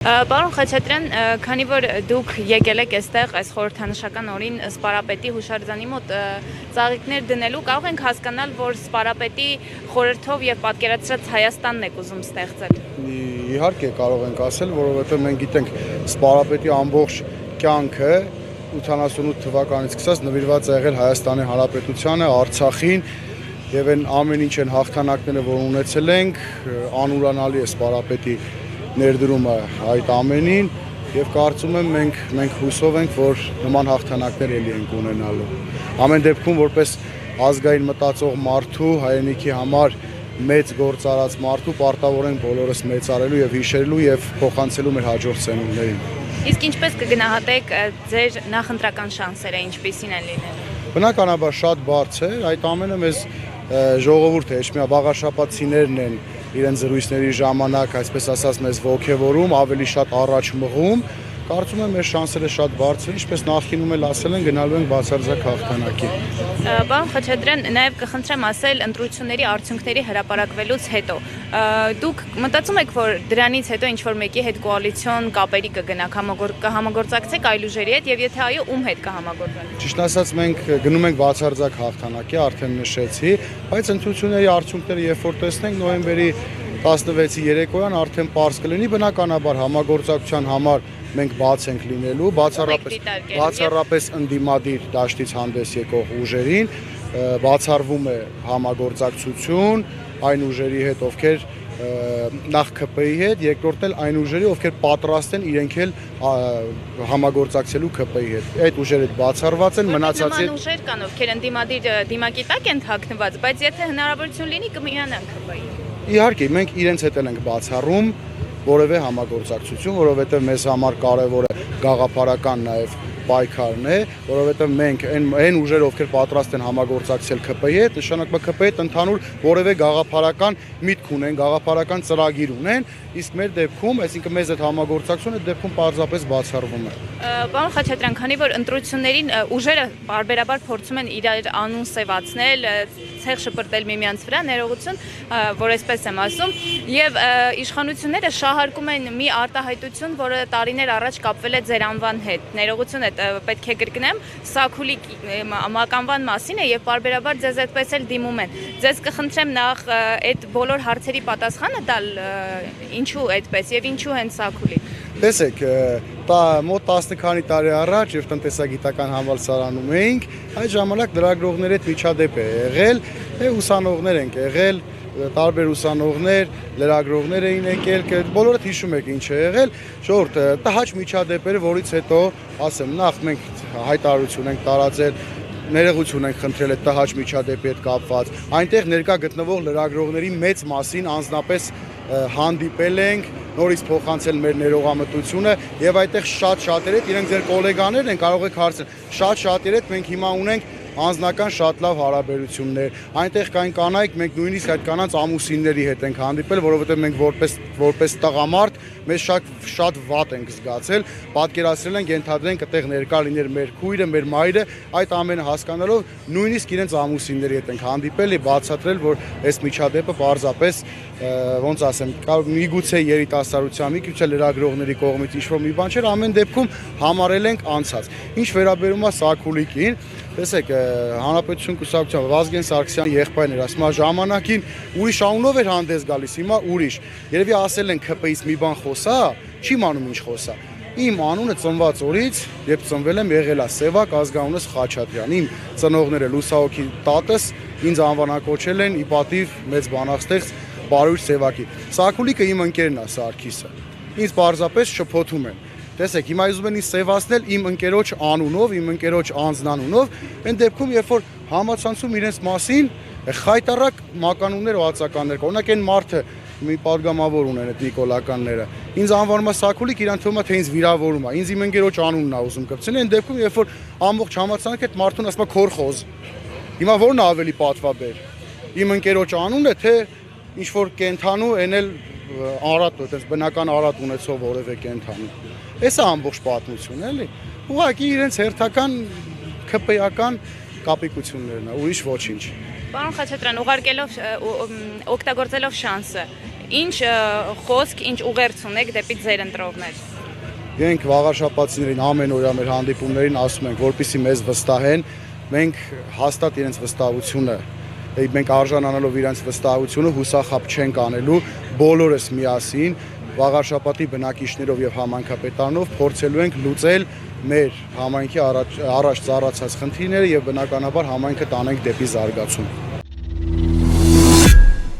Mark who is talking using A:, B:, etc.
A: Պարոն Խաչատրյան, քանի որ դուք եկել եք այստեղ այս խորհրդանշական օրին Սպարապետի հուշարձանի մոտ ծաղիկներ դնելու, կարող ենք հասկանալ, որ Սպարապետի խորհրդով եւ պատկերացրած Հայաստանն եք ուզում ստեղծել։
B: Իհարկե կարող ենք ասել, որովհետեւ մենք գիտենք Սպարապետի ամբողջ կյանքը 88 թվականից սկսած նվիրված է եղել Հայաստանի Հանրապետությանը, Արցախին եւ այն ամեն ինչ են հաղթանակները, որ ունեցել ենք, անուրանալի է Սպարապետի ներդրումը այդ ամենին եւ կարծում եմ մենք հուսով ենք, որ նման հաղթանակներ ելի ենք ունենալու։ Ամեն դեպքում որպես ազգային մտածող մարդու, հայրենիքի համար մեծ գործ արած մարդու պարտավոր ենք բոլորս մեծարելու եւ հիշելու եւ փոխանցելու մեր հաջորդ սերունդներին։
A: Իսկ ինչպես կգնահատեք ձեր նախընտրական շանսերը, ինչպիսին են լինելու։
B: Բնականաբար շատ բարձր է, այդ ամենը մեզ ժողովուրդը, ոչ միայն վաղաշապացիներն են իրենց զրույցների ժամանակ, այսպես ասած, մեզ ողջևորում, ավելի շատ առաջ մղում, կարծում եմ մեր շանսերը շատ բարձր, ինչպես նախկինում էլ ասել են, գնալու ենք բացարձակ հաղթանակի։
A: Պարոն Խաչատրյան, նաև կխնդրեմ ասել ընտրությունների արդյունքների հրապարակվելուց հետո, դուք մտածում եք, որ դրանից հետո ինչ-որ մեկի հետ կոալիցիոն կապերի կգնաք, կհամագործակցեք այլ ուժերի հետ եւ եթե այո, ում հետ կհամագործակցեք։
B: Ճիշտ ասած, մենք գնում ենք բացարձակ հաղթանակի, արդեն նշեցի, բայց ընտրությունների արդյունքները երբ որ տեսնենք նոյեմբերի 16-ի երեկոյան արդեն պարզ կլինի, բնականաբար համագործակցության համար մենք բաց ենք լինելու, բացառապես ընդդիմադիր դաշտից հանդես եկող ուժերին, բացառվում է համագործակցություն այն ուժերի հետ, ովքեր նախ ԿՊ-ի հետ, երկրորդն էլ այն ուժերի, ովքեր պատրաստ են իրենք էլ համագործակցելու ԿՊ-ի հետ։ Այդ ուժերը բացառված են, մնացածի
A: նման ուժեր կան, ովքեր ընդդիմադիր դիմակի տակ են թաքնված, բայց եթե հնարավորություն լինի կմիանան ԿՊ-ի։
B: Իհարկե, մենք իրենց հետ ենք բացառում որևէ համագործակցություն, որովհետև մեզ համար կարևոր է գաղափարական նաև պայքարն է, որովհետև մենք այն ուժերը, ովքեր պատրաստ են համագործակցել ԿՊ-ի հետ, նշանակում է ԿՊ-ի հետ ընդհանուր որևէ գաղափարական միտք ունեն, գաղափարական ծրագիր ունեն, իսկ մեր դեպքում, այսինքն մեզ այդ համագործակցությունը այդ դեպքում պարզապես բացառվում է։
A: Պարոն Խաչատրյան, քանի որ ընտրություններին ուժերը բարբերաբար փորձում են իրար անուն սևացնել, ցեղ շպրտել միմյանց վրա, ներողություն, որ այսպես եմ ասում, եւ իշխանությունները շահարկում են մի արտահայտություն, որը տարիներ առաջ կապվել է ձեր անվան հետ։ Ներողություն է, պետք է կրկնեմ, Սաքուլի մականվան մասին է եւ բարբերաբար ձեզ այդպես էլ դիմում են։ Ձեզ կխնդրեմ նախ այդ բոլոր հարցերի պատասխանը տալ, ինչու այդպես եւ ինչու հենց Սաքուլի։
B: Տեսեք, մոտ 10 քանի տարի առաջ եւ տնտեսագիտական համալսարանում էինք, այդ ժամանակ լրագրողների հետ միջադեպ է եղել, ուսանողներ ենք եղել, տարբեր ուսանողներ, լրագրողներ էին եկել, բոլորդ հիշում եք ինչ է եղել, ժողովուրդ, տհաճ միջադեպերը, որից հետո, ասեմ, նախ մենք հայտարարություն ենք տարածել, ներողություն ենք խնդրել այդ տհաճ միջադեպի հետ կապված, այնտեղ ներկա գտնվող լրագրողների մեծ մասին անձնապես հանդիպել ենք, նորից փոխանցել մեր ներողամտությունը եւ այդտեղ շատ-շատեր հետ իրենք ձեր գոլեգաներն են, կարող եք հարցնել, շատ-շատեր հետ մենք հիմա ունենք անձնական շատ լավ հարաբերություններ, այնտեղ կային կանայք, մենք նույնիսկ այդ կանանց ամուսինների հետ ենք հանդիպել, որովհետև մենք որպես տղամարդ մեզ շատ վատ ենք զգացել, պատկերացրել ենք, ենթադրենք այդտեղ ներկա լիներ մեր քույրը, մեր մայրը, այդ ամենը հասկանալով նույնիսկ իրենց ամուսինների հետ ենք հանդիպել եւ բացատրել, որ այս միջադեպը պարզապես ոնց ասեմ, միգուցե երիտասարդության, միգուցե լրագրողների կողմից ինչ-որ մի բան չէր, ամեն դեպքում համարել ենք անցած։ Ինչ վերաբերում է Սաքուլիկին, տեսեք, Հանրապետություն կուսակցության Վազգեն Սարգսյանի եղբայրն էր, ասում է ժամանակին ուրիշ անունով էր հանդես գալիս, հիմա ուրիշ։ Երևի ասել են ԿՊ-ից մի բան խոսա, չի մանում ինչ խոսա։ Իմ անունը ծնված օրից, երբ ծնվել եմ, եղել է Սևակ, ազգանունս Խաչատրյան։ Իմ ծնողները լուսահոգի տատս ինձ անվանակոչել են ի պատիվ մեծ բանաստեղծ Բարույր Սևակի։ Սաքուլիկը իմ ընկերն է Սարգիսը։ Ինձ պարզապես շփոթում են։ Տեսեք, հիմա ուզում են ինձ սևացնել իմ ընկերոջ անունով, իմ ընկերոջ անձնանունով, այն դեպքում, երբ որ համացանցում իրենց մասին խայտառակ մականուններ ու ածականներ կա։ Օրինակ այն մարդը մի падգամավոր ունեն այդ նիկոլականները։ Ինձ անվանում է Սաքուլիկ, իրան թվում է թե ինձ վիրավորում է։ Ինձ իմ ընկերոջ անունն է ուզում կպցնել, այն դեպքում, երբ որ ամբողջ համացանցը այդ մարդուն ասում է քորխոզ։ Հիմա ո՞րն է ավելի պատվաբեր։ Իմ ընկերոջ անունը թե ինչ որ կենթանու, այն էլ արատ, այդպես բնական արատ ունեցող որևէ կենթանու։ Էսա ամբողջ պատմությունն էլի։ Ուղղակի իրենց հերթական ԿՊ-ական կապիկություններն է, ուրիշ ոչինչ։
A: Պարոն Խաչատրյան, ուղարկելով օգտագործելով շանսը, ինչ խոսք, ինչ ուղերձ ունեք դեպի ձեր ընտրողներ։
B: Մենք վաղաշաբաթիներին ամեն օրյա մեր հանդիպումներին ասում ենք, որպեսզի մեզ վստահեն, մենք հաստատ իրենց վստահությունը, մենք արժանանալով իրենց վստահությունը հուսախաբ չենք անելու, բոլորս միասին վաղաշաբաթի բնակիչներով եւ համայնքապետարանով փորձելու ենք լուծել մեր համայնքի առաջ ծառացած խնդիրները եւ բնականաբար համայնքը տանենք դեպի զարգացում։